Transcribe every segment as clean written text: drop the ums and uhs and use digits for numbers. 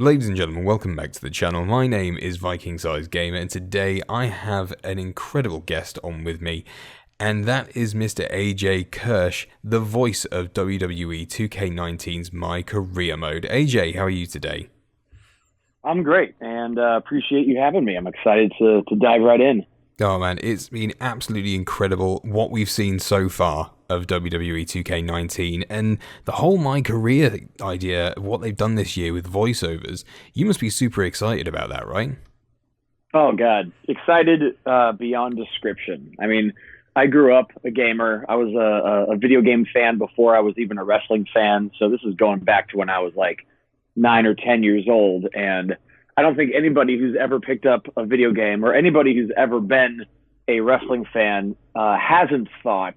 Ladies and gentlemen, welcome back to the channel. My name is VikingSizeGamer, and today I have an incredible guest on with me, and that is Mr. AJ Kirsch, the voice of WWE 2K19's MyCareer Mode. AJ, how are you today? I'm great, and appreciate you having me. I'm excited to dive right in. Oh man, it's been absolutely incredible what we've seen so far of WWE 2K19 and the whole MyCareer idea of what they've done this year with voiceovers. You must be super excited about that, right? Oh God, excited beyond description. I mean, I grew up a gamer. I was a video game fan before I was even a wrestling fan. So this is going back to when I was like 9 or 10 years old, and I don't think anybody who's ever picked up a video game or anybody who's ever been a wrestling fan hasn't thought,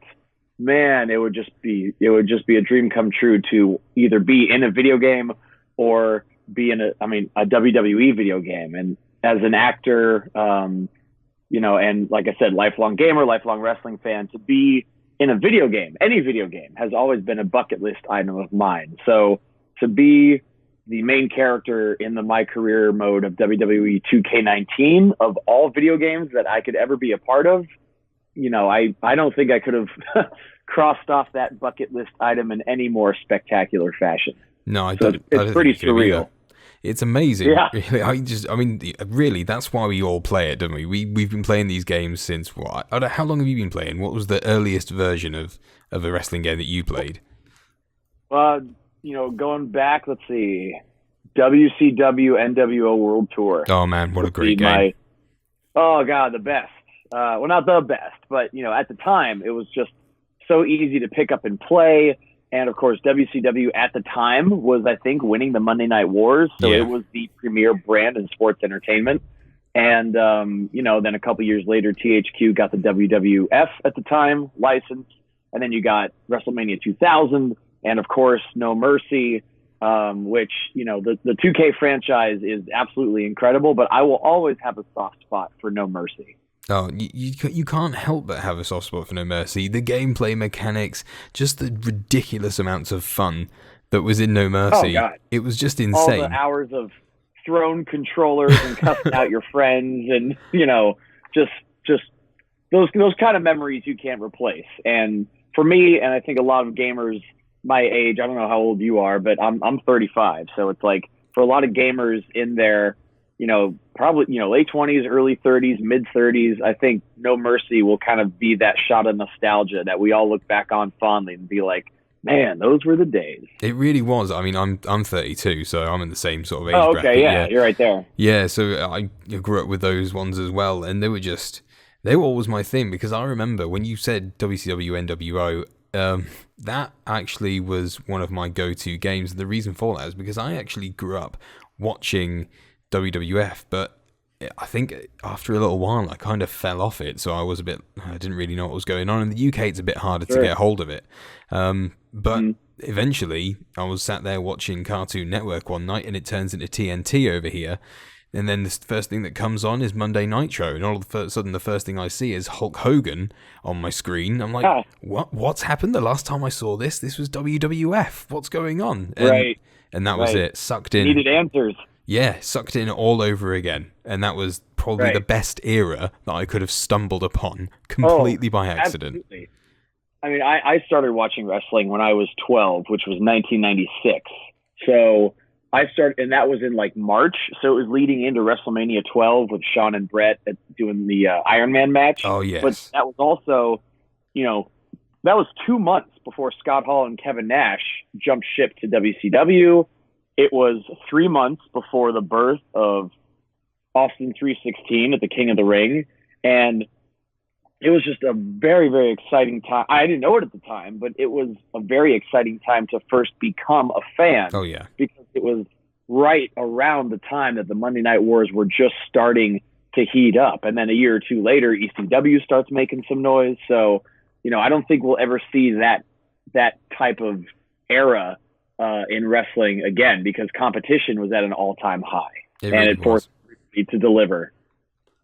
man, it would just be a dream come true to either be in a video game or be in a WWE video game. And as an actor, and like I said, lifelong gamer, lifelong wrestling fan, to be in a video game, any video game, has always been a bucket list item of mine. So to be the main character in the MyCareer mode of WWE 2K19 of all video games that I could ever be a part of, I don't think I could have crossed off that bucket list item in any more spectacular fashion. No, I so don't. It's pretty surreal. It's amazing. Yeah. Really, that's why we all play it, don't we? We've been playing these games since what? I don't know, how long have you been playing? What was the earliest version of a wrestling game that you played? Going back, let's see, WCW NWO World Tour. Oh man, what a great game! Oh God, the best. Well, not the best, but at the time it was just so easy to pick up and play. And of course, WCW at the time was, I think, winning the Monday Night Wars, so It was the premier brand in sports entertainment. And then a couple years later, THQ got the WWF at the time license, and then you got WrestleMania 2000. And of course, No Mercy, which, the 2K franchise is absolutely incredible, but I will always have a soft spot for No Mercy. Oh, you can't help but have a soft spot for No Mercy. The gameplay mechanics, just the ridiculous amounts of fun that was in No Mercy. Oh, God. It was just insane. All the hours of thrown controllers and cussing out your friends and, just those kind of memories you can't replace. And for me, and I think a lot of gamers my age, I don't know how old you are, but I'm 35. So it's like for a lot of gamers in their, probably, late 20s, early 30s, mid 30s, I think No Mercy will kind of be that shot of nostalgia that we all look back on fondly and be like, man, those were the days. It really was. I mean, I'm 32, so I'm in the same sort of age bracket. bracket. Yeah, you're right there. Yeah, so I grew up with those ones as well, and they were always my thing, because I remember when you said WCW NWO, that actually was one of my go-to games. The reason for that is because I actually grew up watching WWF, but I think after a little while I kind of fell off it, so I didn't really know what was going on. In the UK it's a bit harder to get hold of it, but eventually I was sat there watching Cartoon Network one night and it turns into TNT over here. And then the first thing that comes on is Monday Nitro, and all of a sudden the first thing I see is Hulk Hogan on my screen. I'm like, What's happened? The last time I saw this was WWF. What's going on? And that was it. Sucked in. Needed answers. Yeah, sucked in all over again. And that was probably the best era that I could have stumbled upon completely by accident. Absolutely. I mean, I started watching wrestling when I was 12, which was 1996. So I started, and that was in like March, so it was leading into WrestleMania 12 with Shawn and Brett doing the Iron Man match. Oh, yes. But that was also, that was 2 months before Scott Hall and Kevin Nash jumped ship to WCW. It was 3 months before the birth of Austin 316 at the King of the Ring, and it was just a very, very exciting time. I didn't know it at the time, but it was a very exciting time to first become a fan. Oh, yeah. Because it was right around the time that the Monday Night Wars were just starting to heat up. And then a year or two later, ECW starts making some noise. So, I don't think we'll ever see that type of era in wrestling again, because competition was at an all-time high. It forced me to deliver.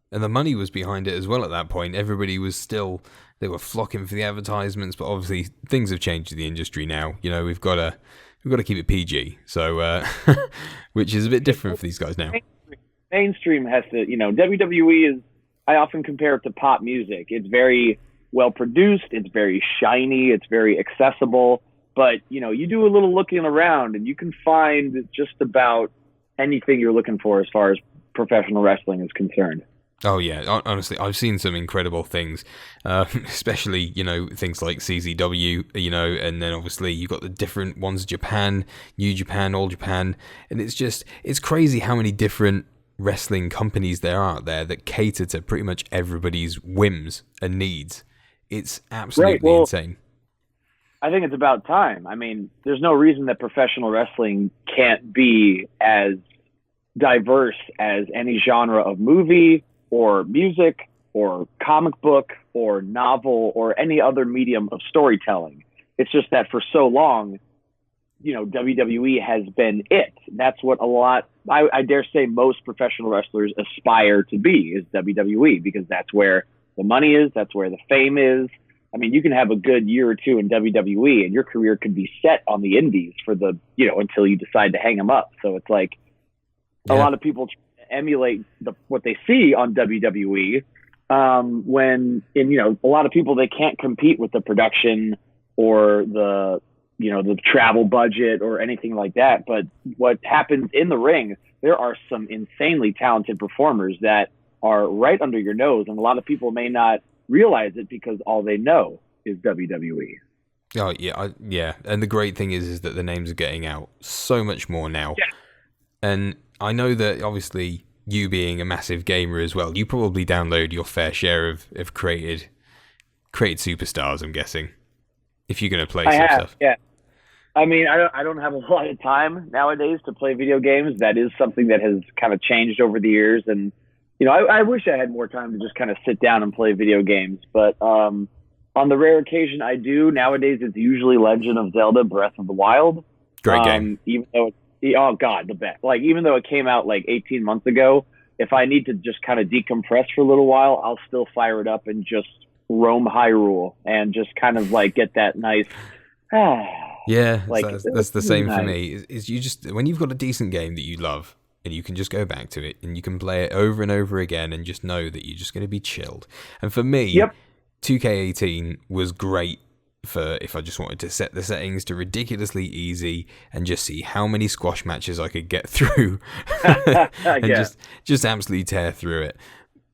And the money was behind it as well at that point. Everybody was they were flocking for the advertisements, but obviously things have changed in the industry now. We've got to keep it PG. So which is a bit different for these guys now. Mainstream has to, WWE is, I often compare it to pop music. It's very well produced, it's very shiny, it's very accessible, but you do a little looking around and you can find just about anything you're looking for as far as professional wrestling is concerned. Oh yeah, honestly, I've seen some incredible things, especially things like CZW, and then obviously you've got the different ones: Japan, New Japan, All Japan, and it's crazy how many different wrestling companies there are out there that cater to pretty much everybody's whims and needs. It's absolutely insane. I think it's about time. I mean, there's no reason that professional wrestling can't be as diverse as any genre of movie or music or comic book or novel or any other medium of storytelling. It's just that for so long, WWE has been it. That's what I dare say most professional wrestlers aspire to be, is WWE, because that's where the money is, that's where the fame is. I mean, you can have a good year or two in WWE and your career could be set on the indies for until you decide to hang them up. So it's like a lot of people emulate what they see on WWE, when a lot of people, they can't compete with the production or the travel budget or anything like that. But what happens in the ring, there are some insanely talented performers that are right under your nose, and a lot of people may not realize it because all they know is WWE. Oh yeah, and the great thing is that the names are getting out so much more now. Yeah. And I know that obviously you being a massive gamer as well, you probably download your fair share of created superstars, I'm guessing, if you're going to play some stuff. Yeah. I mean, I don't have a lot of time nowadays to play video games. That is something that has kind of changed over the years. And, I wish I had more time to just kind of sit down and play video games. But on the rare occasion I do, nowadays it's usually Legend of Zelda Breath of the Wild. Great game. Even though the best. Like, even though it came out like 18 months ago, if I need to just kind of decompress for a little while, I'll still fire it up and just roam Hyrule and just kind of like get that nice. Yeah, like, that's the same for me. Is you just, when you've got a decent game that you love and you can just go back to it and you can play it over and over again and just know that you're just going to be chilled. And for me, 2K18 was great for if I just wanted to set the settings to ridiculously easy and just see how many squash matches I could get through and just absolutely tear through it.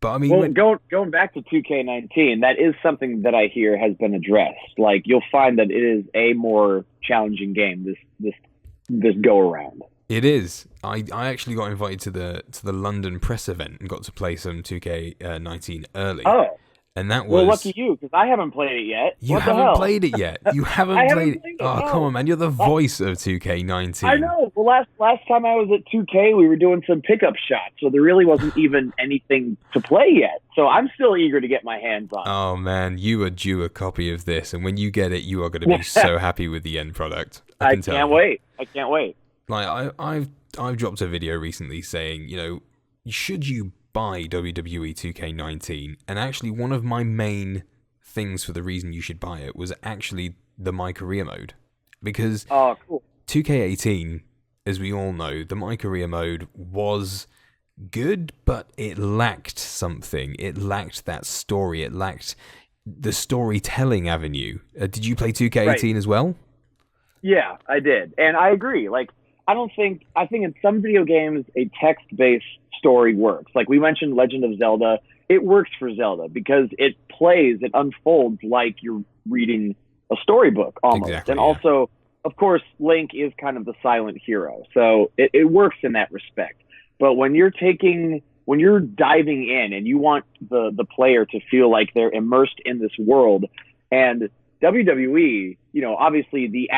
But I mean, going back to 2K19, that is something that I hear has been addressed. Like, you'll find that it is a more challenging game this go around. It is. I actually got invited to the London press event and got to play some 2K19 early. Oh. And that was... Well, lucky you, because I haven't played it yet. You haven't played it yet. You haven't played it. Oh, no. Come on, man. You're the voice of 2K19. I know. Well, last time I was at 2K, we were doing some pickup shots, so there really wasn't even anything to play yet. So I'm still eager to get my hands on it. Oh, man. You are due a copy of this, and when you get it, you are going to be so happy with the end product. I can't wait. I can't wait. Like, I've dropped a video recently saying, should you buy WWE 2K19, and actually one of my main things for the reason you should buy it was actually the MyCareer Mode, because 2K18, as we all know, the MyCareer Mode was good, but it lacked something. It lacked that story. It lacked the storytelling avenue. Did you play 2K18 as well? Yeah, I did, and I agree. Like, I think in some video games a text-based story works. Like we mentioned Legend of Zelda, it works for Zelda because it unfolds like you're reading a storybook almost. Exactly, and also, of course, Link is kind of the silent hero. So it works in that respect. But when you're diving in and you want the player to feel like they're immersed in this world, and WWE, obviously the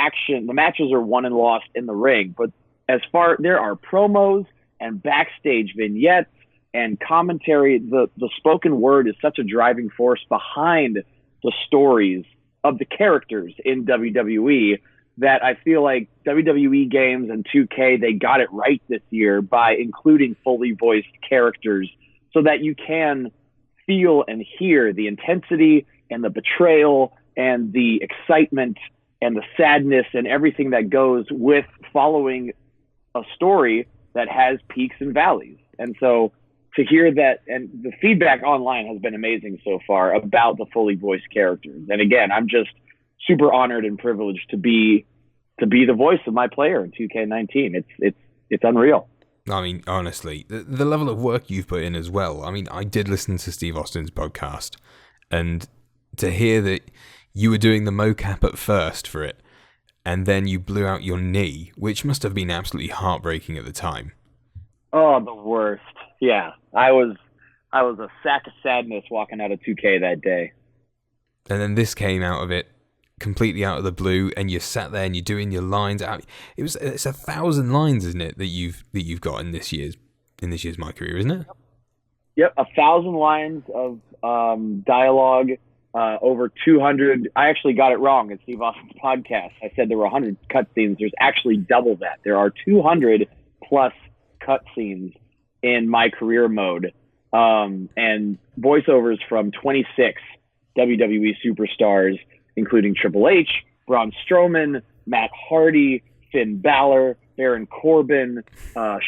matches are won and lost in the ring, but there are promos and backstage vignettes and commentary. The spoken word is such a driving force behind the stories of the characters in WWE that I feel like WWE games and 2K, they got it right this year by including fully voiced characters so that you can feel and hear the intensity and the betrayal and the excitement and the sadness and everything that goes with following a story that has peaks and valleys. And so to hear that, and the feedback online has been amazing so far about the fully voiced characters. And again, I'm just super honored and privileged to be the voice of my player in 2K19. It's unreal. I mean, honestly, the level of work you've put in as well. I mean, I did listen to Steve Austin's podcast, and to hear that you were doing the mocap at first for it, and then you blew out your knee, which must have been absolutely heartbreaking at the time. Oh, the worst. Yeah, I was a sack of sadness walking out of 2K that day. And then this came out of it completely out of the blue, and you sat there and you're doing your lines out. It's 1,000 lines, isn't it, that you've got in this year's MyCareer, isn't it? Yep, 1,000 lines of dialogue, over 200. I actually got it wrong in Steve Austin's podcast. I said there were 100 cutscenes. There's actually double that. There are 200 plus cutscenes in MyCareer Mode, and voiceovers from 26 WWE superstars, including Triple H, Braun Strowman, Matt Hardy, Finn Balor, Baron Corbin,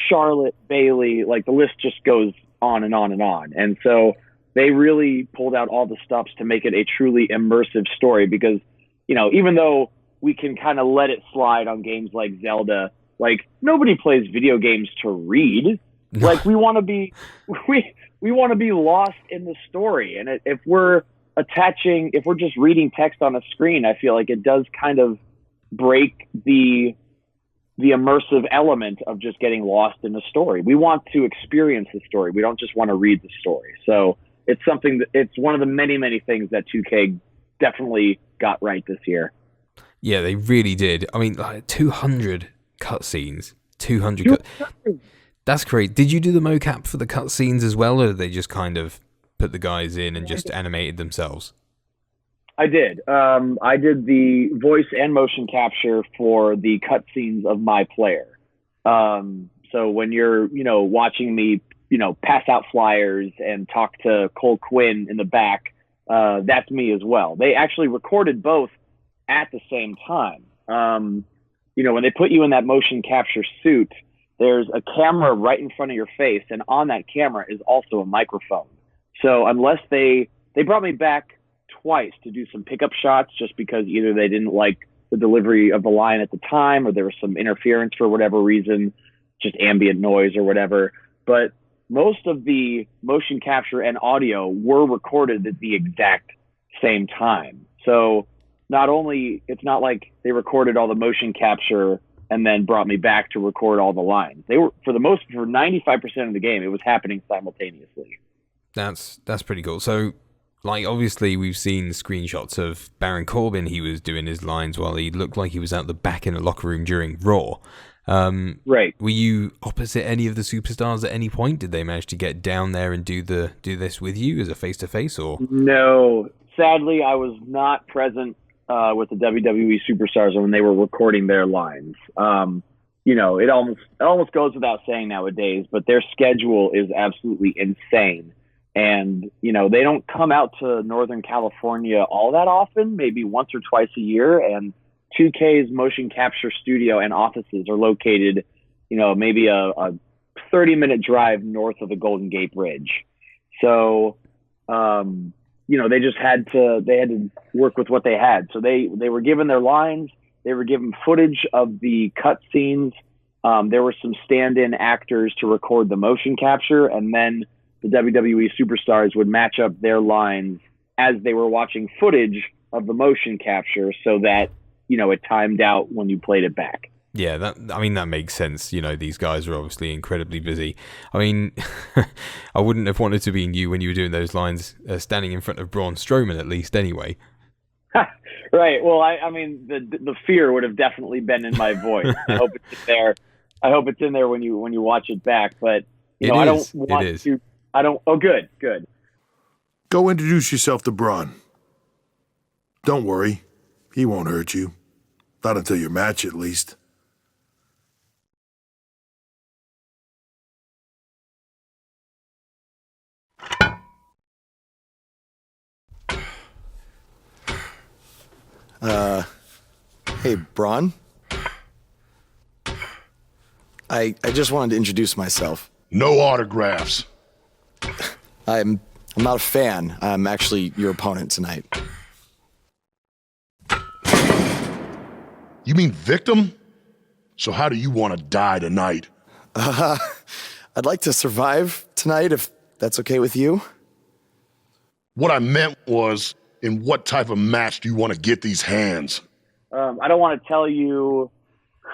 Charlotte, Bayley. Like, the list just goes on and on and on. And so they really pulled out all the stops to make it a truly immersive story, because, you know, even though we can kind of let it slide on games like Zelda, like, nobody plays video games to read. Like, we want to be we want to be lost in the story. And if we're just reading text on a screen, I feel like it does kind of break the immersive element of just getting lost in a story. We want to experience the story. We don't just want to read the story. So it's one of the many, many things that 2K definitely got right this year. Yeah, they really did. I mean, like 200 cutscenes. 200. That's great. Did you do the mocap for the cutscenes as well, or did they just kind of put the guys in and just animated themselves? I did. I did the voice and motion capture for the cutscenes of my player. So when you're, watching me, pass out flyers and talk to Cole Quinn in the back, that's me as well. They actually recorded both at the same time. When they put you in that motion capture suit, there's a camera right in front of your face, and on that camera is also a microphone. So unless they brought me back twice to do some pickup shots, just because either they didn't like the delivery of the line at the time, or there was some interference for whatever reason, just ambient noise or whatever. But most of the motion capture and audio were recorded at the exact same time. So it's not like they recorded all the motion capture and then brought me back to record all the lines. They were, for 95% of the game, it was happening simultaneously. That's pretty cool. So, like, obviously we've seen screenshots of Baron Corbin. He was doing his lines while he looked like he was out the back in the locker room during Raw. Right. Were you opposite any of the superstars at any point? Did they manage to get down there and do this with you as a face-to-face, or? No. Sadly, I was not present with the WWE superstars when they were recording their lines. It almost goes without saying nowadays, but their schedule is absolutely insane. And, they don't come out to Northern California all that often, maybe once or twice a year. And 2K's motion capture studio and offices are located, maybe a 30-minute drive north of the Golden Gate Bridge. So, they just had to work with what they had. So they were given their lines. They were given footage of the cut scenes. There were some stand-in actors to record the motion capture, and then the WWE superstars would match up their lines as they were watching footage of the motion capture, so that, it timed out when you played it back. Yeah, that makes sense. These guys are obviously incredibly busy. I mean, I wouldn't have wanted to be you when you were doing those lines, standing in front of Braun Strowman, at least, anyway. Right. Well, I mean, the fear would have definitely been in my voice. I hope it's there. I hope it's in there when you watch it back. But I don't want to. I don't. Oh, good. Go introduce yourself to Braun. Don't worry, he won't hurt you. Not until your match, at least. Hey, Braun? I just wanted to introduce myself. No autographs. I'm not a fan. I'm actually your opponent tonight. You mean victim? So how do you want to die tonight? I'd like to survive tonight, if that's okay with you. What I meant was, in what type of match do you want to get these hands? I don't want to tell you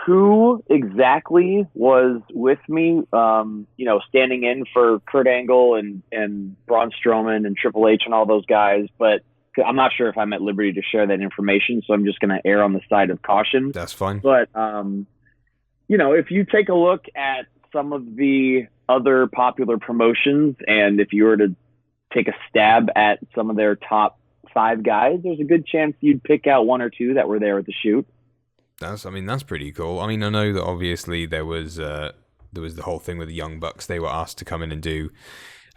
who exactly was with me, standing in for Kurt Angle and Braun Strowman and Triple H and all those guys, but I'm not sure if I'm at liberty to share that information, so I'm just going to err on the side of caution. That's fine. But, if you take a look at some of the other popular promotions, and if you were to take a stab at some of their top 5 guys, there's a good chance you'd pick out 1 or 2 that were there at the shoot. That's pretty cool. I mean, I know that obviously there was the whole thing with the Young Bucks. They were asked to come in and do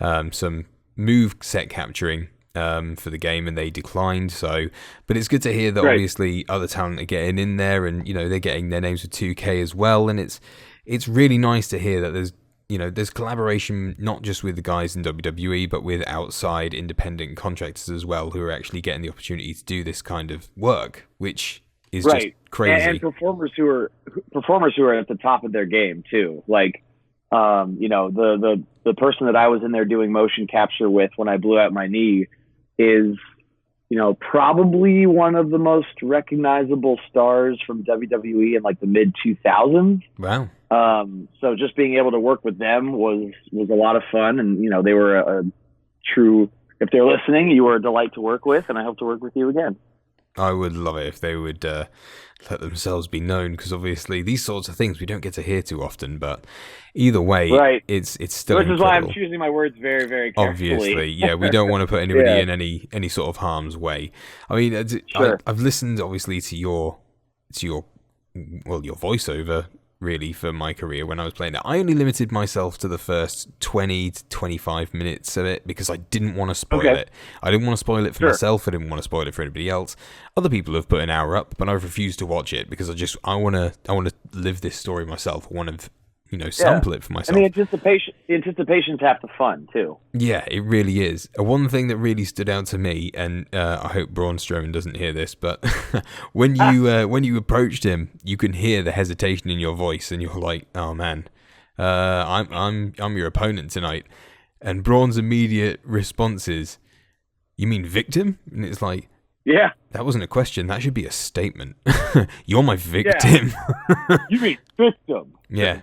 some move set capturing for the game, and they declined. So, but it's good to hear that obviously other talent are getting in there, and they're getting their names with 2K as well. And it's really nice to hear that there's collaboration not just with the guys in WWE, but with outside independent contractors as well, who are actually getting the opportunity to do this kind of work, which is just crazy. And performers who are at the top of their game too. Like, the person that I was in there doing motion capture with when I blew out my knee is, probably one of the most recognizable stars from WWE in like the mid 2000s. Wow. So just being able to work with them was a lot of fun, and they were a true. If they're listening, you were a delight to work with, and I hope to work with you again. I would love it if they would let themselves be known, because obviously these sorts of things we don't get to hear too often. But either way, it's still Which incredible. is why I'm choosing my words very, very carefully. Obviously, yeah, we don't want to put anybody in any sort of harm's way. I mean, Sure. I've listened obviously to your voiceover really for MyCareer when I was playing it. I only limited myself to the first 20 to 25 minutes of it because I didn't want to spoil it. I didn't want to spoil it for myself. I didn't want to spoil it for anybody else. Other people have put an hour up, but I've refused to watch it because I want to live this story myself. I want to sample it for myself. I mean, anticipation's half the fun too. Yeah, it really is. One thing that really stood out to me, and I hope Braun Strowman doesn't hear this, but when you approached him, you can hear the hesitation in your voice, and you're like, "Oh man, I'm your opponent tonight." And Braun's immediate response is, "You mean victim?" And it's like, "Yeah, that wasn't a question. That should be a statement. You're my victim." Yeah. You mean victim? Yeah.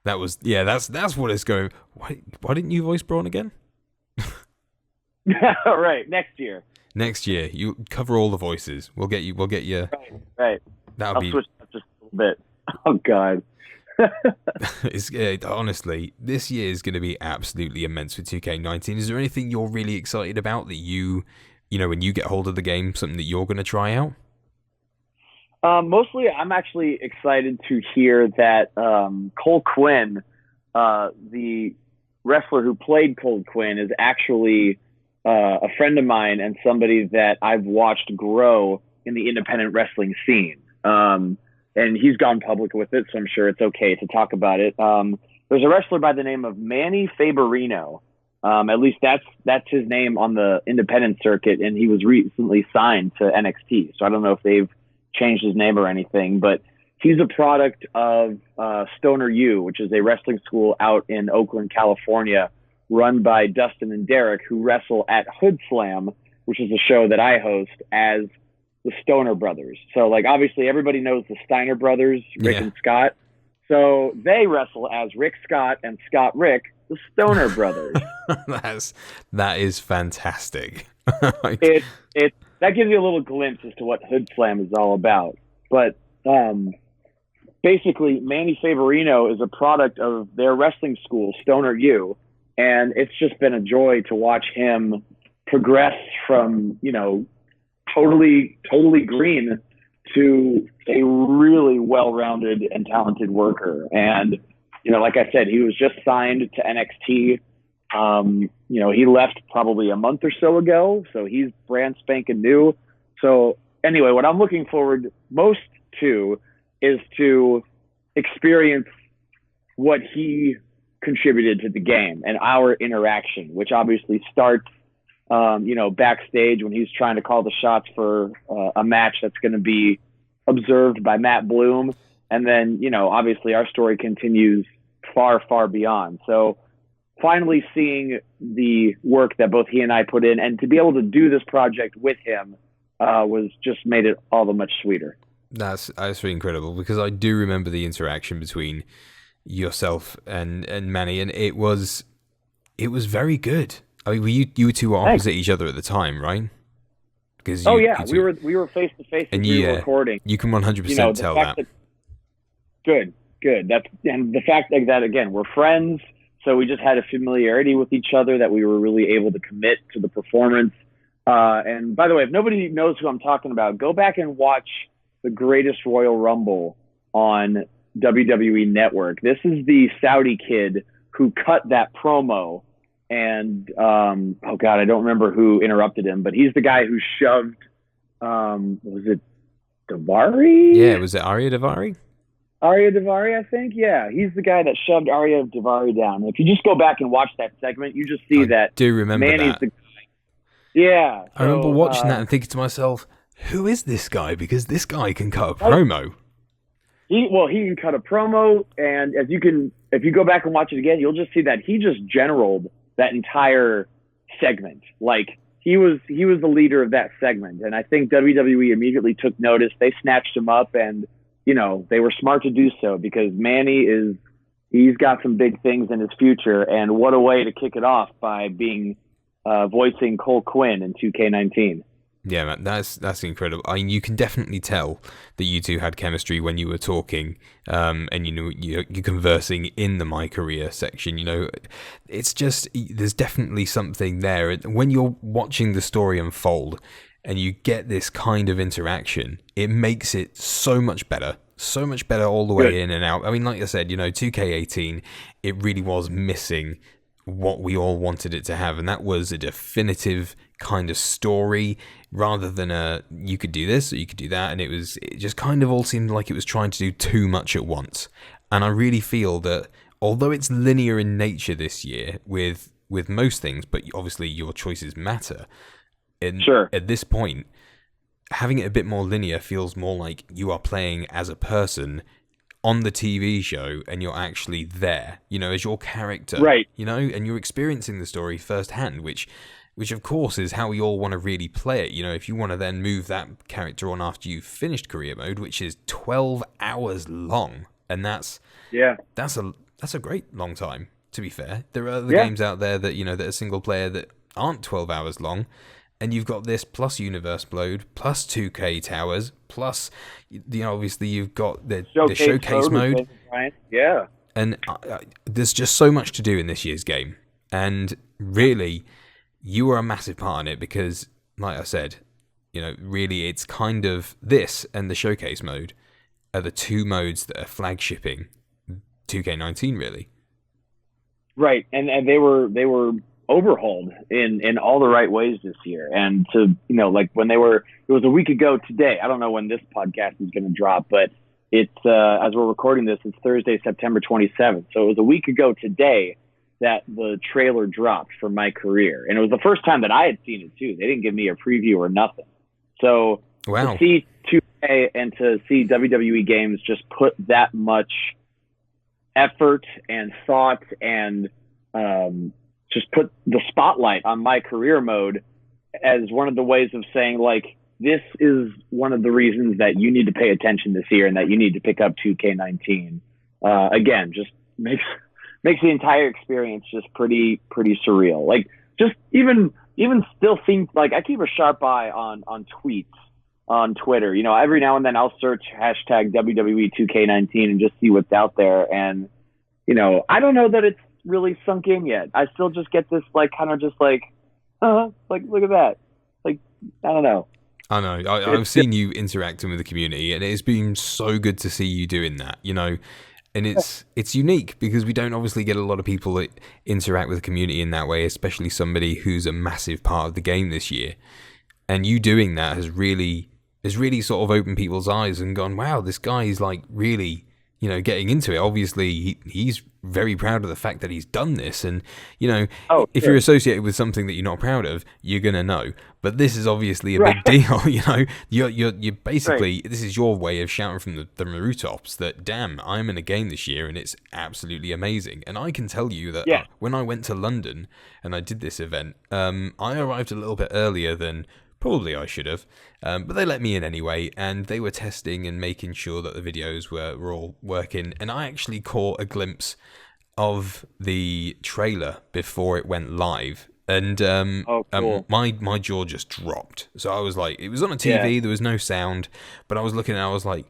That's what it's going. Why didn't you voice Braun again? Right, next year. Next year, you cover all the voices. We'll get you. Right. I'll switch up just a little bit. Oh God. Honestly, this year is going to be absolutely immense for 2K19. Is there anything you're really excited about that when you get hold of the game, something that you're going to try out? Mostly, I'm actually excited to hear that Cole Quinn, the wrestler who played Cole Quinn, is actually a friend of mine and somebody that I've watched grow in the independent wrestling scene. And he's gone public with it, so I'm sure it's okay to talk about it. There's a wrestler by the name of Manny Faber. At least that's his name on the independent circuit, and he was recently signed to NXT. So I don't know if they've changed his name or anything, but he's a product of Stoner U, which is a wrestling school out in Oakland, California, run by Dustin and Derek, who wrestle at Hood Slam, which is a show that I host, as the Stoner Brothers. So, like, obviously everybody knows the Steiner Brothers, Rick and Scott. So they wrestle as Rick Scott and Scott Rick, the Stoner Brothers. That is fantastic. That gives you a little glimpse as to what Hood Slam is all about. But basically, Manny Faberino is a product of their wrestling school, Stoner U, and it's just been a joy to watch him progress from, totally green to a really well-rounded and talented worker. And, like I said, he was just signed to NXT. He left probably a month or so ago, so he's brand spanking new. So anyway, what I'm looking forward most to is to experience what he contributed to the game and our interaction, which obviously starts, backstage when he's trying to call the shots for a match that's going to be observed by Matt Bloom. And then, obviously our story continues far, far beyond. So finally seeing the work that both he and I put in, and to be able to do this project with him was just made it all the much sweeter. That's really incredible, because I do remember the interaction between yourself and Manny, and it was very good. I mean, you two were opposite each other at the time, right? Because we were face to face and we were recording. You can 100% tell that. Good. And the fact that again, we're friends, so we just had a familiarity with each other that we were really able to commit to the performance. And by the way, if nobody knows who I'm talking about, go back and watch the Greatest Royal Rumble on WWE Network. This is the Saudi kid who cut that promo, and I don't remember who interrupted him, but he's the guy who shoved was it Daivari? Yeah, was it Arya Daivari? Arya Daivari, I think. Yeah, he's the guy that shoved Arya Daivari down. If you just go back and watch that segment, you just see that. Do remember Manny's that? Yeah, I remember watching that and thinking to myself, who is this guy? Because this guy can cut a promo. He can cut a promo, and if you go back and watch it again, you'll just see that he just generaled that entire segment. Like he was the leader of that segment, and I think WWE immediately took notice. They snatched him up, and they were smart to do so, because Manny he's got some big things in his future, and what a way to kick it off by being voicing Cole Quinn in 2K19. Yeah, man, that's incredible. I mean, you can definitely tell that you two had chemistry when you were talking, and you're conversing in the MyCareer section. It's just, there's definitely something there. When you're watching the story unfold and you get this kind of interaction, it makes it so much better all the way in and out. I mean, like I said, 2K18, it really was missing what we all wanted it to have, and that was a definitive kind of story rather than you could do this or you could do that, and it just kind of all seemed like it was trying to do too much at once. And I really feel that although it's linear in nature this year with most things, but obviously your choices matter, and at this point having it a bit more linear feels more like you are playing as a person on the TV show, and you're actually there, as your character, right? And you're experiencing the story firsthand, which of course is how we all want to really play it. If you want to then move that character on after you've finished career mode, which is 12 hours long, and that's a great long time. To be fair, there are other games out there that that are single player that aren't 12 hours long. And you've got this plus Universe Mode, plus 2K Towers, plus, obviously you've got the Showcase Mode. Right? Yeah. And there's just so much to do in this year's game. And really, you were a massive part in it because, like I said, really it's kind of this and the Showcase Mode are the two modes that are flagshipping 2K19, really. Right. And they were overhauled in all the right ways this year. And to like when it was a week ago today, I don't know when this podcast is going to drop, but it's as we're recording this, it's Thursday, September 27th. So it was a week ago today that the trailer dropped for MyCareer, and it was the first time that I had seen it too. They didn't give me a preview or nothing. So to see 2K and to see WWE games just put that much effort and thought and just put the spotlight on MyCareer Mode as one of the ways of saying, like, this is one of the reasons that you need to pay attention this year and that you need to pick up 2K19. Again, just makes the entire experience just pretty surreal. Like, just even still think, like, I keep a sharp eye on tweets on Twitter. Every now and then I'll search hashtag WWE 2K19 and just see what's out there. And, I don't know that it's really sunk in yet. I still just get this like kind of just like look at that. Like, I don't know. I know. I've seen you interacting with the community, and it's been so good to see you doing that, and it's unique because we don't obviously get a lot of people that interact with the community in that way, especially somebody who's a massive part of the game this year. And you doing that has really sort of opened people's eyes and gone, wow, this guy is like really getting into it. Obviously, he's very proud of the fact that he's done this, and if sure. you're associated with something that you're not proud of, you're gonna know. But this is obviously a big deal. You're basically this is your way of shouting from the rooftops that, damn, I'm in a game this year and it's absolutely amazing. And I can tell you that when I went to London and I did this event, I arrived a little bit earlier than probably I should have, but they let me in anyway, and they were testing and making sure that the videos were all working, and I actually caught a glimpse of the trailer before it went live, and cool. My jaw just dropped. So I was like, it was on a TV, there was no sound, but I was looking and I was like,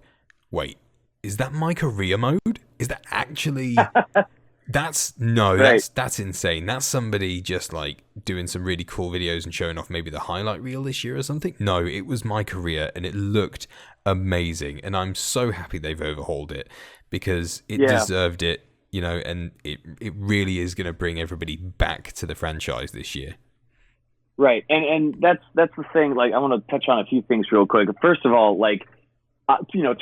wait, is that MyCareer Mode? Is that actually... That's insane. That's somebody just like doing some really cool videos and showing off maybe the highlight reel this year or something. No, it was MyCareer and it looked amazing. And I'm so happy they've overhauled it because it deserved it, and it really is going to bring everybody back to the franchise this year. Right. And that's the thing. Like, I want to touch on a few things real quick. First of all, like,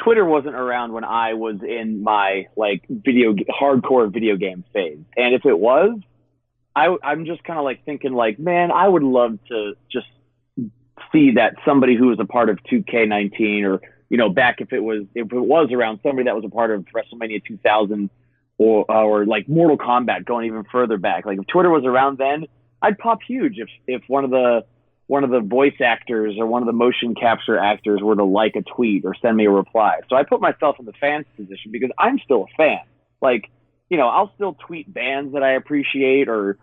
Twitter wasn't around when I was in my hardcore video game phase, and if it was, I'm just kind of like thinking like, man, I would love to just see that somebody who was a part of 2K19 or back if it was around, somebody that was a part of WrestleMania 2000 or like Mortal Kombat, going even further back. Like if Twitter was around then, I'd pop huge if one of the voice actors or one of the motion capture actors were to like a tweet or send me a reply. So I put myself in the fan's position because I'm still a fan. Like, I'll still tweet bands that I appreciate or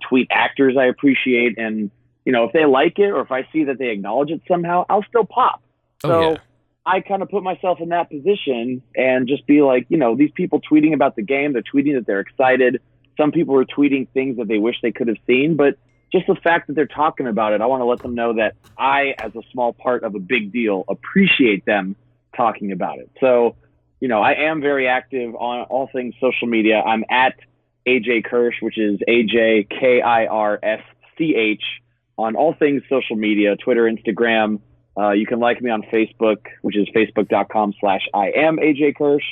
tweet actors I appreciate. And, if they like it or if I see that they acknowledge it somehow, I'll still pop. So I kind of put myself in that position and just be like, these people tweeting about the game, they're tweeting that they're excited. Some people are tweeting things that they wish they could have seen, but just the fact that they're talking about it, I want to let them know that I, as a small part of a big deal, appreciate them talking about it. So, I am very active on all things social media. I'm at AJ Kirsch, which is AJ KIRSCH, on all things social media, Twitter, Instagram. You can like me on Facebook, which is facebook.com/I am AJ Kirsch.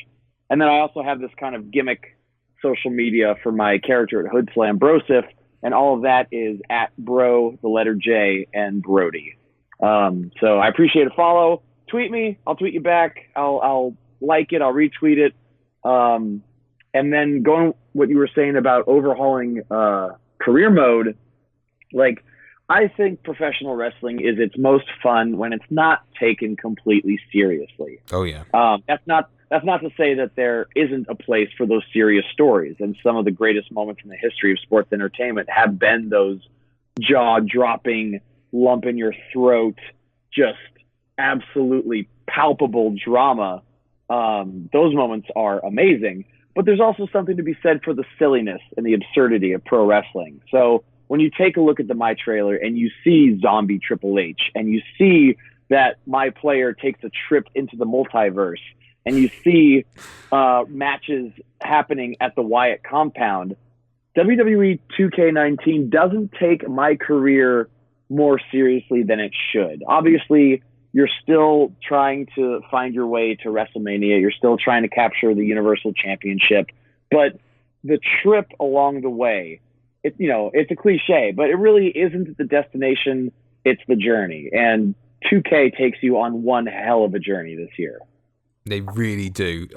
And then I also have this kind of gimmick social media for my character at Hood Slam, Brosif. And all of that is at Bro, the letter J, and Brody. So I appreciate a follow. Tweet me. I'll tweet you back. I'll like it. I'll retweet it. And then going what you were saying about overhauling career mode, like I think professional wrestling is its most fun when it's not taken completely seriously. Oh, yeah. That's not to say that there isn't a place for those serious stories. And some of the greatest moments in the history of sports entertainment have been those jaw-dropping, lump in your throat, just absolutely palpable drama. Those moments are amazing. But there's also something to be said for the silliness and the absurdity of pro wrestling. So when you take a look at the My trailer and you see zombie Triple H and you see that my player takes a trip into the multiverse, and you see matches happening at the Wyatt compound, WWE 2K19 doesn't take MyCareer more seriously than it should. Obviously, you're still trying to find your way to WrestleMania. You're still trying to capture the Universal Championship. But the trip along the way, it's a cliche, but it really isn't the destination. It's the journey. And 2K takes you on one hell of a journey this year. They really do.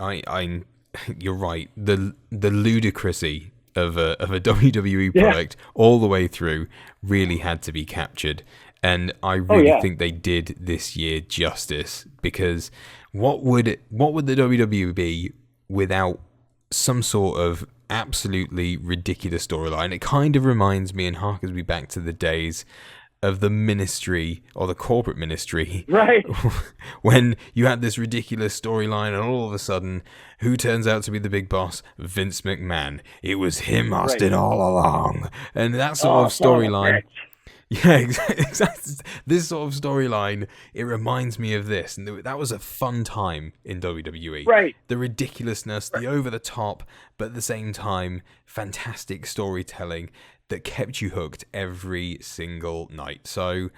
You're right. The ludicrousy of a WWE product all the way through really had to be captured, and I really think they did this year justice. Because what would the WWE be without some sort of absolutely ridiculous storyline? It kind of reminds me and harkens me back to the days of the ministry or the corporate ministry, right? When you had this ridiculous storyline and all of a sudden, who turns out to be the big boss? Vince McMahon. It was him, Austin, all along. And that sort of storyline. Yeah, exactly. This sort of storyline, it reminds me of this. And that was a fun time in WWE. Right. The ridiculousness, the over the top, but at the same time, fantastic storytelling that kept you hooked every single night. So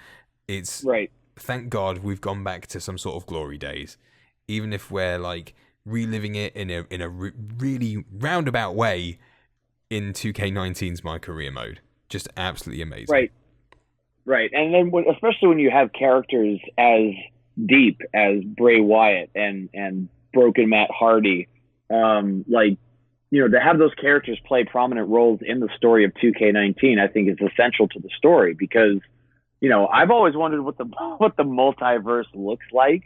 it's thank God we've gone back to some sort of glory days. Even if we're like reliving it in a really roundabout way in 2K19's MyCareer Mode. Just absolutely amazing. Right. And then especially when you have characters as deep as Bray Wyatt and Broken Matt Hardy, to have those characters play prominent roles in the story of 2K19, I think is essential to the story because, I've always wondered what the multiverse looks like.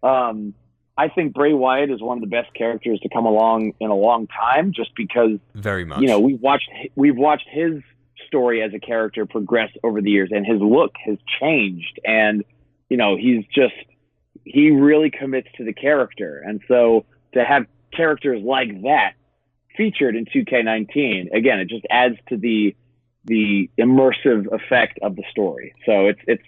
I think Bray Wyatt is one of the best characters to come along in a long time, just because very much. We've watched his story as a character progress over the years, and his look has changed, and he really commits to the character, and so to have characters like that featured in 2K19, again, it just adds to the immersive effect of the story. So it's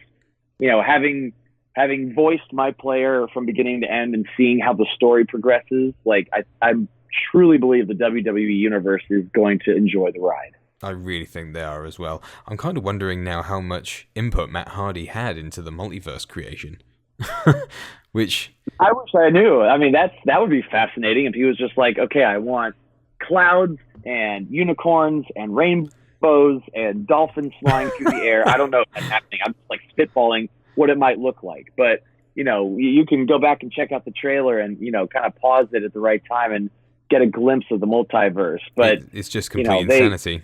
having voiced my player from beginning to end and seeing how the story progresses, I truly believe the WWE universe is going to enjoy the ride. I really think they are as well. I'm kind of wondering now how much input Matt Hardy had into the multiverse creation. Which I wish I knew. I mean, that would be fascinating if he was just like, okay, I want clouds and unicorns and rainbows and dolphins flying through the air. I don't know if that's happening. I'm just spitballing what it might look like. But, you can go back and check out the trailer and, kind of pause it at the right time and get a glimpse of the multiverse. But it's just complete insanity.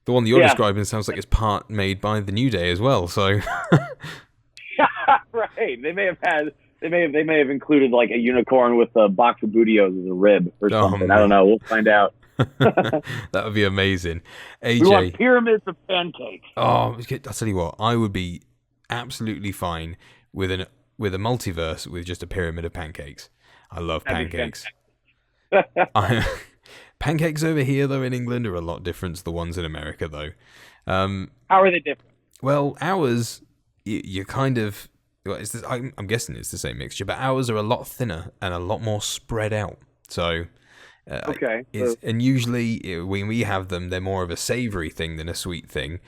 The one you're describing sounds like it's part made by the New Day as well. So, right? They may have included a unicorn with a box of Bootios as a rib or something. I don't know. We'll find out. That would be amazing. AJ, we want pyramids of pancakes. Oh, I'll tell you what. I would be absolutely fine with a multiverse with just a pyramid of pancakes. I love pancakes. Pancakes over here, though, in England are a lot different to the ones in America, though. How are they different? Well, ours, you kind of... Well, I'm guessing it's the same mixture, but ours are a lot thinner and a lot more spread out. So... okay. And usually, when we have them, they're more of a savory thing than a sweet thing.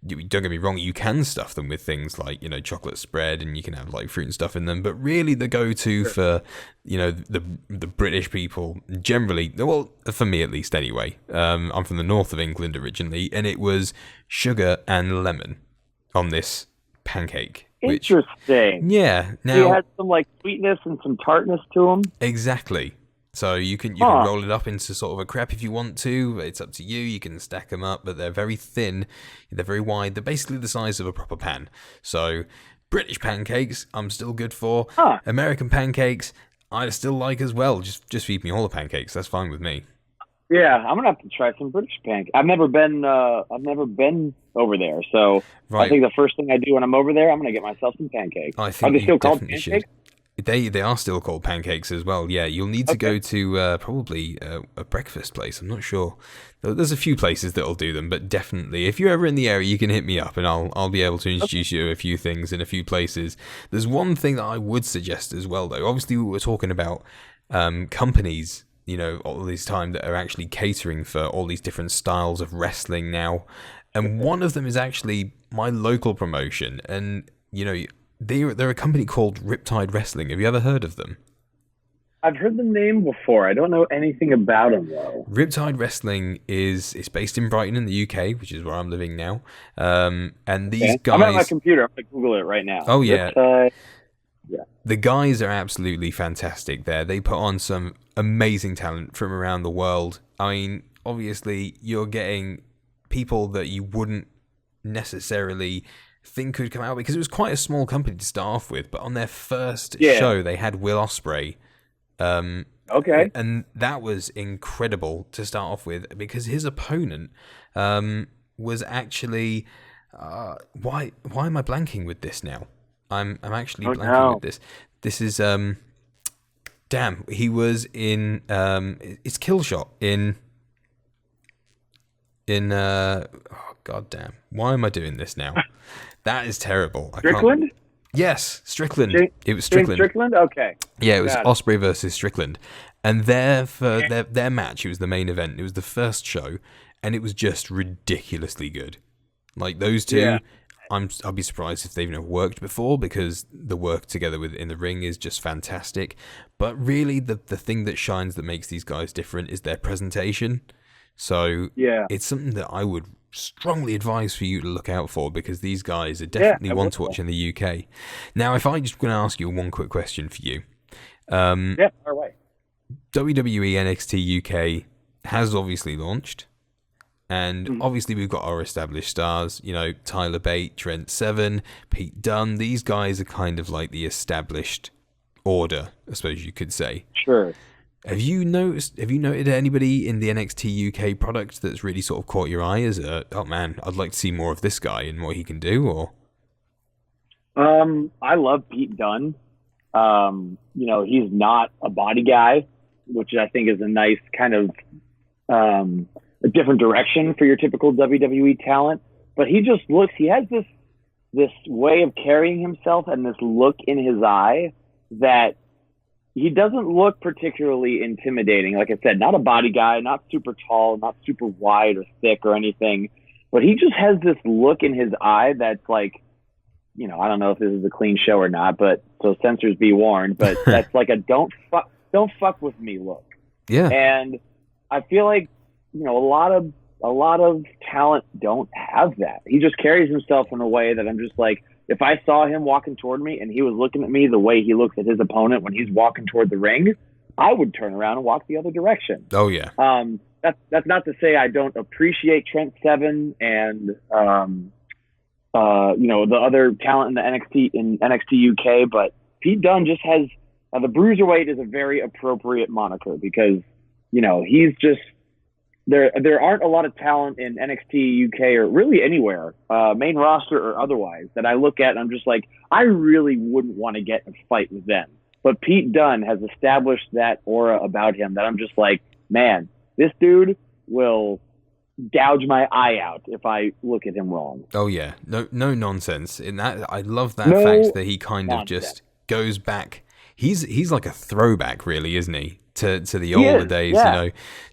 Don't get me wrong, you can stuff them with things like, chocolate spread, and you can have fruit and stuff in them. But really, the go-to for, the British people generally, well, for me at least anyway, I'm from the north of England originally, and it was sugar and lemon on this pancake. Interesting. Yeah. Now, so you had some sweetness and some tartness to them. Exactly. So you can roll it up into sort of a crepe if you want to. It's up to you. You can stack them up, but they're very thin. They're very wide. They're basically the size of a proper pan. So British pancakes, I'm still good for. American pancakes, I still like as well. Just feed me all the pancakes. That's fine with me. Yeah, I'm gonna have to try some British pancakes. I've never been over there, so right. I think the first thing I do when I'm over there, I'm gonna get myself some pancakes. I think are they still called pancakes? Should. They are still called pancakes as well. Yeah, you'll need to go to probably a breakfast place. I'm not sure. There's a few places that'll do them, but definitely, if you're ever in the area, you can hit me up, and I'll be able to introduce you to a few things in a few places. There's one thing that I would suggest as well, though. Obviously, we were talking about companies, all this time that are actually catering for all these different styles of wrestling now, and one of them is actually my local promotion, and they're a company called Riptide Wrestling. Have you ever heard of them? I've heard the name before. I don't know anything about them, though. Riptide Wrestling is based in Brighton in the UK, which is where I'm living now. And these guys... I'm at my computer. I'm going to Google it right now. Oh, yeah. Riptide. Yeah. The guys are absolutely fantastic there. They put on some amazing talent from around the world. I mean, obviously, you're getting people that you wouldn't necessarily... think could come out, because it was quite a small company to start off with, but on their first show they had Will Ospreay, okay, and that was incredible to start off with, because his opponent was actually why am I blanking with this now? I'm actually blanking with this. This is he was in it's Killshot in god damn, why am I doing this now? That is terrible. Strickland? Yes, Strickland. It was Strickland. Strickland? Okay. Yeah, it was Ospreay versus Strickland. And their match, it was the main event. It was the first show, and it was just ridiculously good. Those two, I'll be surprised if they've never worked before, because the work together in the ring is just fantastic. But really, the thing that shines, that makes these guys different, is their presentation. So it's something that I would strongly advise for you to look out for, because these guys are definitely one to watch in the UK. Now, if I just going to ask you one quick question for you. Far away. WWE NXT UK has obviously launched, and obviously we've got our established stars, Tyler Bate, Trent Seven, Pete Dunne. These guys are kind of like the established order, I suppose you could say. Sure. Have you noted anybody in the NXT UK product that's really sort of caught your eye as oh man, I'd like to see more of this guy and what he can do? Or I love Pete Dunne. He's not a body guy, which I think is a nice kind of a different direction for your typical WWE talent. But he has this way of carrying himself and this look in his eye that he doesn't look particularly intimidating. Like I said, not a body guy, not super tall, not super wide or thick or anything, but he just has this look in his eye that's like, I don't know if this is a clean show or not, but so censors be warned, but that's like a don't fuck with me look. Yeah. And I feel like, a lot of talent don't have that. He just carries himself in a way that I'm just like, if I saw him walking toward me and he was looking at me the way he looks at his opponent when he's walking toward the ring, I would turn around and walk the other direction. Oh yeah. That's not to say I don't appreciate Trent Seven and the other talent in the NXT UK, but Pete Dunne just has the Bruiserweight is a very appropriate moniker, because he's just there aren't a lot of talent in NXT UK or really anywhere, main roster or otherwise, that I look at and I'm just like, I really wouldn't want to get in a fight with them. But Pete Dunne has established that aura about him that I'm just like, man, this dude will gouge my eye out if I look at him wrong. Oh yeah, no nonsense in that. I love that fact that he kind of just goes back. He's like a throwback, really, isn't he? To the older days,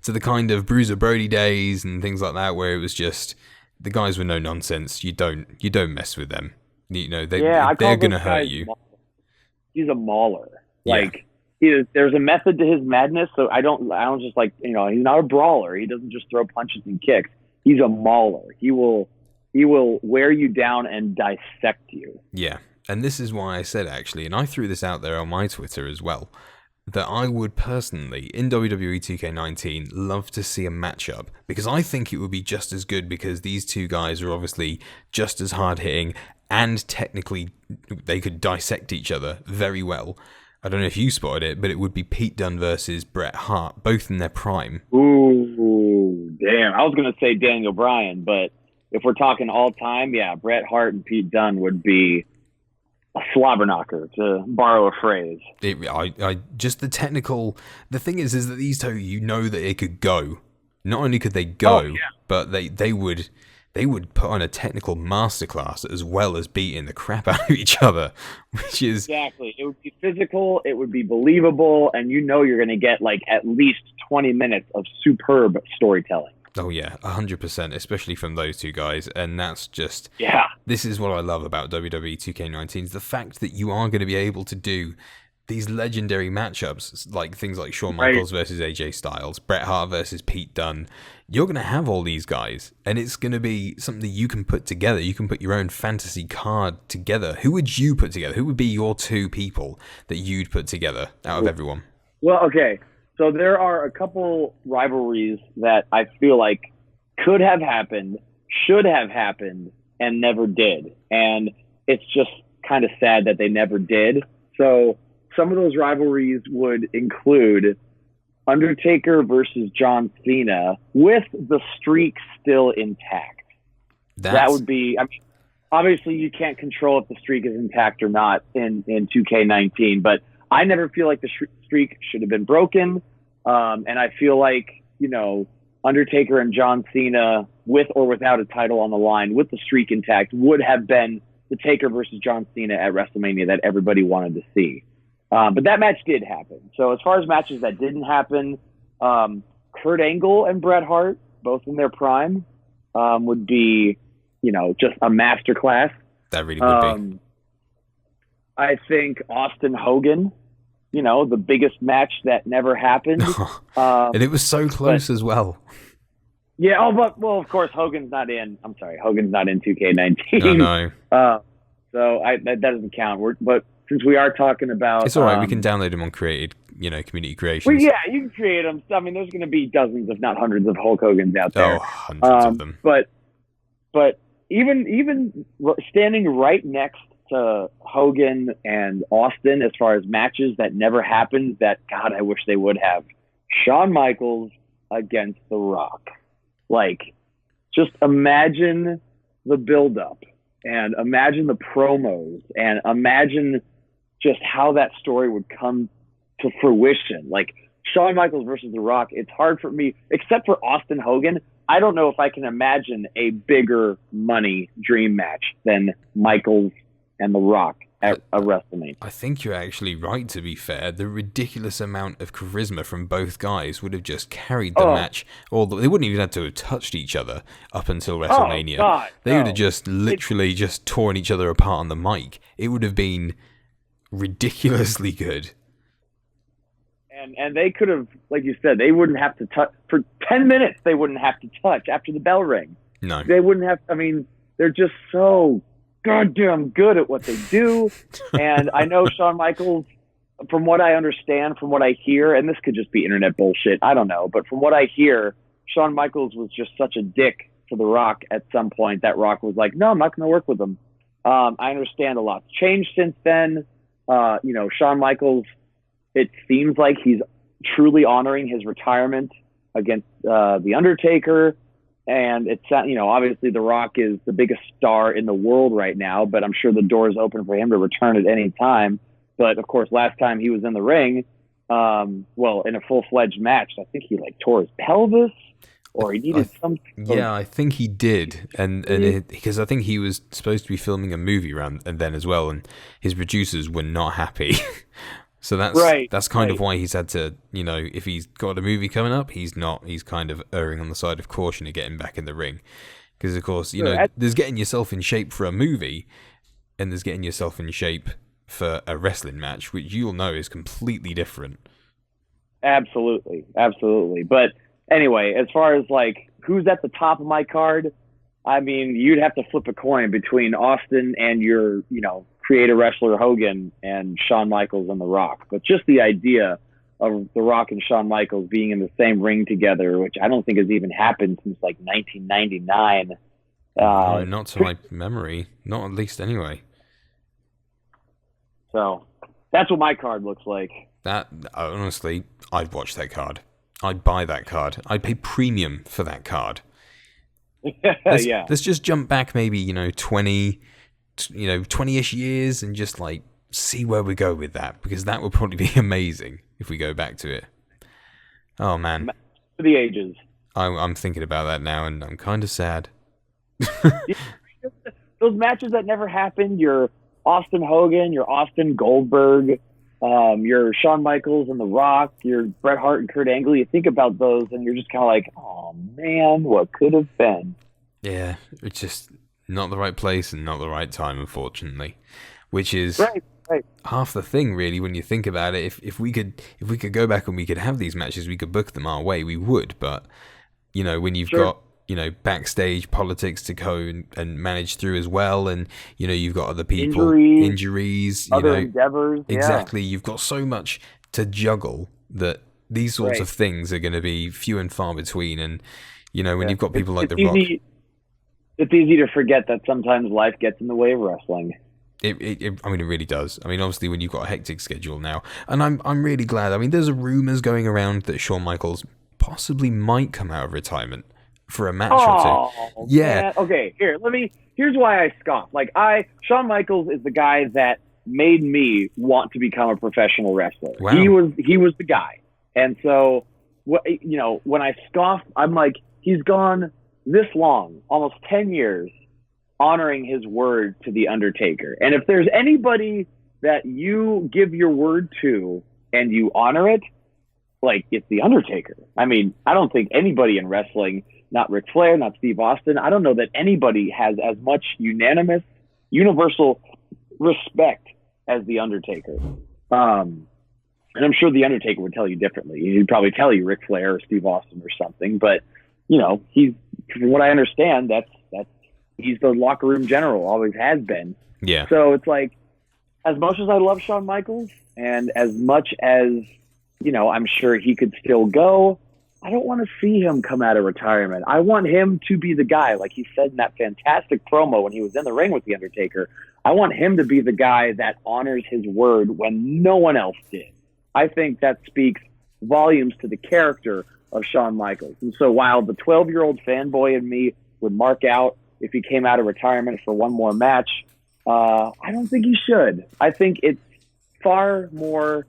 to the kind of Bruiser Brody days and things like that, where it was just the guys were no nonsense. You don't mess with them. They're gonna hurt you. He's a mauler. Like there's a method to his madness. So I don't just like, he's not a brawler. He doesn't just throw punches and kicks. He's a mauler. He will wear you down and dissect you. Yeah. And this is why I said, actually, and I threw this out there on my Twitter as well, that I would personally, in WWE 2K19, love to see a matchup, because I think it would be just as good, because these two guys are obviously just as hard-hitting, and technically they could dissect each other very well. I don't know if you spotted it, but it would be Pete Dunne versus Bret Hart, both in their prime. Ooh, damn. I was going to say Daniel Bryan, but if we're talking all-time, Bret Hart and Pete Dunne would be a slobber knocker, to borrow a phrase. I just the technical. The thing is that these two, that it could go. Not only could they go, but they would put on a technical masterclass as well as beating the crap out of each other, which is exactly. It would be physical. It would be believable, and you're going to get like at least 20 minutes of superb storytelling. Oh yeah, 100%, especially from those two guys, and that's just This is what I love about WWE 2K19, is the fact that you are going to be able to do these legendary matchups, like things like Shawn Michaels versus AJ Styles, Bret Hart versus Pete Dunne. You're going to have all these guys, and it's going to be something you can put together. You can put your own fantasy card together. Who would you put together? Who would be your two people that you'd put together out of everyone? Well, okay. So there are a couple rivalries that I feel like could have happened, should have happened, and never did. And it's just kind of sad that they never did. So some of those rivalries would include Undertaker versus John Cena with the streak still intact. That would be, obviously you can't control if the streak is intact or not in 2K19, but I never feel like the streak should have been broken. And I feel like, Undertaker and John Cena, with or without a title on the line, with the streak intact, would have been the Taker versus John Cena at WrestleMania that everybody wanted to see. But that match did happen. So as far as matches that didn't happen, Kurt Angle and Bret Hart, both in their prime, would be, just a masterclass. That really would be. I think Austin Hogan, the biggest match that never happened. And it was so close as well. Yeah, well, of course, Hogan's not in 2K19. No. So that doesn't count. But since we are talking about... It's all right, we can download them on community creations. Well, yeah, you can create them. I mean, there's going to be dozens, if not hundreds, of Hulk Hogans out there. Oh, hundreds of them. But even standing right next to Hogan and Austin as far as matches that never happened, that, God, I wish they would have. Shawn Michaels against The Rock. Like, just imagine the build-up and imagine the promos and imagine just how that story would come to fruition. Like, Shawn Michaels versus The Rock, it's hard for me, except for Austin Hogan, I don't know if I can imagine a bigger money dream match than Michaels and The Rock at a WrestleMania. I think you're actually right, to be fair. The ridiculous amount of charisma from both guys would have just carried the match. They wouldn't even have to have touched each other up until WrestleMania. God, they would have just literally just torn each other apart on the mic. It would have been ridiculously good. And they could have, like you said, they wouldn't have to touch for 10 minutes. They wouldn't have to touch after the bell ring. No, they wouldn't have. I mean, they're just so goddamn good at what they do. And I know Shawn Michaels, from what I understand, from what I hear, and this could just be internet bullshit, I don't know, but from what I hear, Shawn Michaels was just such a dick to The Rock at some point that Rock was like, no, I'm not going to work with him. I understand a lot's changed since then. Shawn Michaels, it seems like he's truly honoring his retirement against The Undertaker. And it's, obviously The Rock is the biggest star in the world right now, but I'm sure the door is open for him to return at any time. But of course, last time he was in the ring, in a full-fledged match, I think he tore his pelvis, or he needed some. Yeah, I think he did, and because I think he was supposed to be filming a movie around and then as well, and his producers were not happy. So that's kind of why he's had to, if he's got a movie coming up, he's kind of erring on the side of caution to getting back in the ring. Because, of course, there's getting yourself in shape for a movie, and there's getting yourself in shape for a wrestling match, which you'll know is completely different. Absolutely. But anyway, as far as, who's at the top of my card, I mean, you'd have to flip a coin between Austin and your, creator wrestler Hogan and Shawn Michaels and The Rock. But just the idea of The Rock and Shawn Michaels being in the same ring together, which I don't think has even happened since 1999. Not to my memory. Not at least anyway. So that's what my card looks like. That, honestly, I'd watch that card. I'd buy that card. I'd pay premium for that card. Let's just jump back maybe, 20-ish years and just see where we go with that, because that would probably be amazing if we go back to it. Oh man, for the ages. I'm thinking about that now, and I'm kind of sad. Those matches that never happened. Your Austin Hogan, your Austin Goldberg, your Shawn Michaels and The Rock, your Bret Hart and Kurt Angle. You think about those, and you're just kind of like, oh man, what could have been? Yeah, it's just not the right place and not the right time, unfortunately, which is right. half the thing, really, when you think about it. If we could go back and we could have these matches, we could book them our way, we would. But when you've got backstage politics to go and manage through as well, and you've got other people, injuries, other endeavors, exactly. You've got so much to juggle that these sorts of things are going to be few and far between. And when you've got people like The Rock. It's easy to forget that sometimes life gets in the way of wrestling. It really does. I mean, obviously, when you've got a hectic schedule now, and I'm really glad. I mean, there's rumors going around that Shawn Michaels possibly might come out of retirement for a match or two. Yeah. Man. Okay. Here's why I scoff. Shawn Michaels is the guy that made me want to become a professional wrestler. Wow. He was the guy, and so when I scoff, I'm like, he's gone this long, almost 10 years, honoring his word to The Undertaker. And if there's anybody that you give your word to and you honor it, it's The Undertaker. I mean, I don't think anybody in wrestling, not Ric Flair, not Steve Austin, I don't know that anybody has as much unanimous universal respect as the Undertaker. And I'm sure the Undertaker would tell you differently. He'd probably tell you Ric Flair or Steve Austin or something. But he's, from what I understand, that's he's the locker room general, always has been. Yeah. So it's like, as much as I love Shawn Michaels, and as much as I'm sure he could still go, I don't want to see him come out of retirement. I want him to be the guy, like he said in that fantastic promo when he was in the ring with The Undertaker. I want him to be the guy that honors his word when no one else did. I think that speaks volumes to the character of Shawn Michaels. And so while the 12-year-old fanboy in me would mark out if he came out of retirement for one more match, I don't think he should. I think it's far more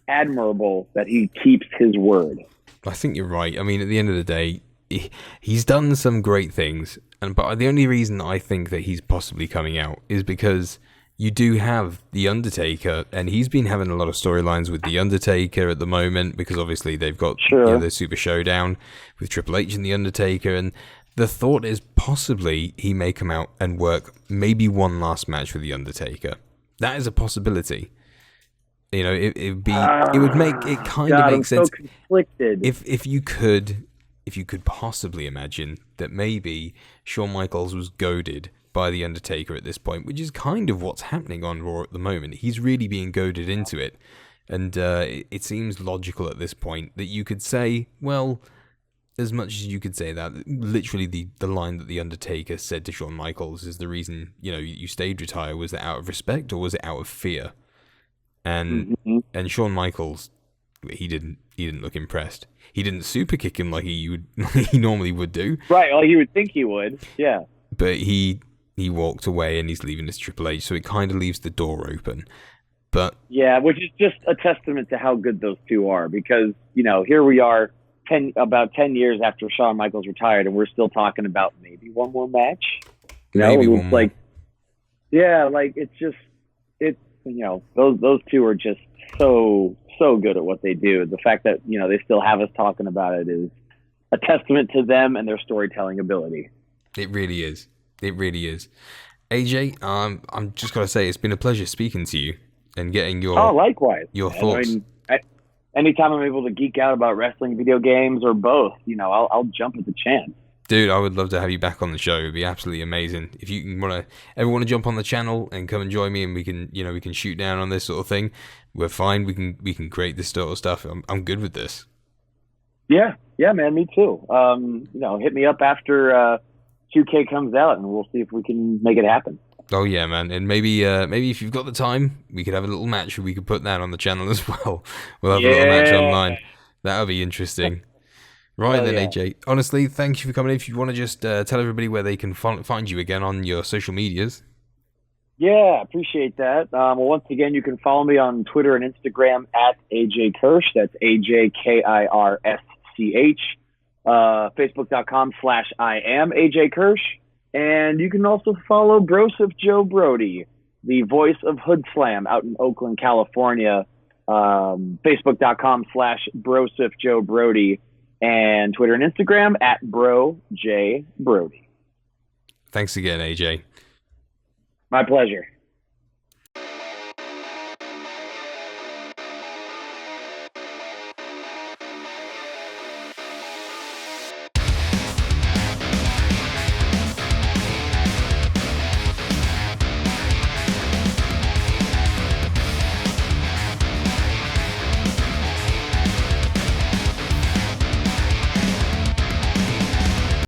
admirable that he keeps his word. I think you're right. I mean, at the end of the day, he's done some great things, but the only reason I think that he's possibly coming out is because you do have The Undertaker, and he's been having a lot of storylines with The Undertaker at the moment, because obviously they've got the Super Showdown with Triple H and The Undertaker, and the thought is possibly he may come out and work maybe one last match with The Undertaker. That is a possibility. It would make it kind of make sense. So conflicted. If you could possibly imagine that maybe Shawn Michaels was goaded by The Undertaker at this point, which is kind of what's happening on Raw at the moment. He's really being goaded into it, and it seems logical at this point that you could say, well, as much as you could say that, literally the line that The Undertaker said to Shawn Michaels is the reason you stayed retired. Was it out of respect or was it out of fear? And Shawn Michaels, he didn't look impressed. He didn't super kick him like he normally would do. Right, well, you would think he would, yeah. But he walked away, and he's leaving as Triple H, so it kind of leaves the door open. But yeah, which is just a testament to how good those two are, because here we are, about 10 years after Shawn Michaels retired, and we're still talking about maybe one more match. Maybe one more. Those two are just so good at what they do. The fact that they still have us talking about it is a testament to them and their storytelling ability. It really is. It really is. AJ, I'm just gonna say it's been a pleasure speaking to you and getting your likewise your thoughts. Anytime I'm able to geek out about wrestling, video games, or both, I'll jump at the chance. Dude, I would love to have you back on the show. It'd be absolutely amazing. If you ever want to jump on the channel and come and join me, and we can shoot down on this sort of thing, we're fine. We can create this sort of stuff. I'm good with this. Yeah, man, me too. Hit me up after 2K comes out, and we'll see if we can make it happen. Oh yeah, man, and maybe if you've got the time, we could have a little match. We could put that on the channel as well. We'll have a little match online. That would be interesting. Right then, AJ. Honestly, thank you for coming in. If you want to just tell everybody where they can find you again on your social medias. Yeah, appreciate that. Once again, you can follow me on Twitter and Instagram at AJ Kirsch. That's AJKIRSCH. Facebook.com/I am AJ Kirsch. And you can also follow Broseph Joe Brody, the voice of Hood Slam out in Oakland, California. Facebook.com/Broseph Joe Brody. And Twitter and Instagram at BroJBrody. Thanks again, AJ. My pleasure.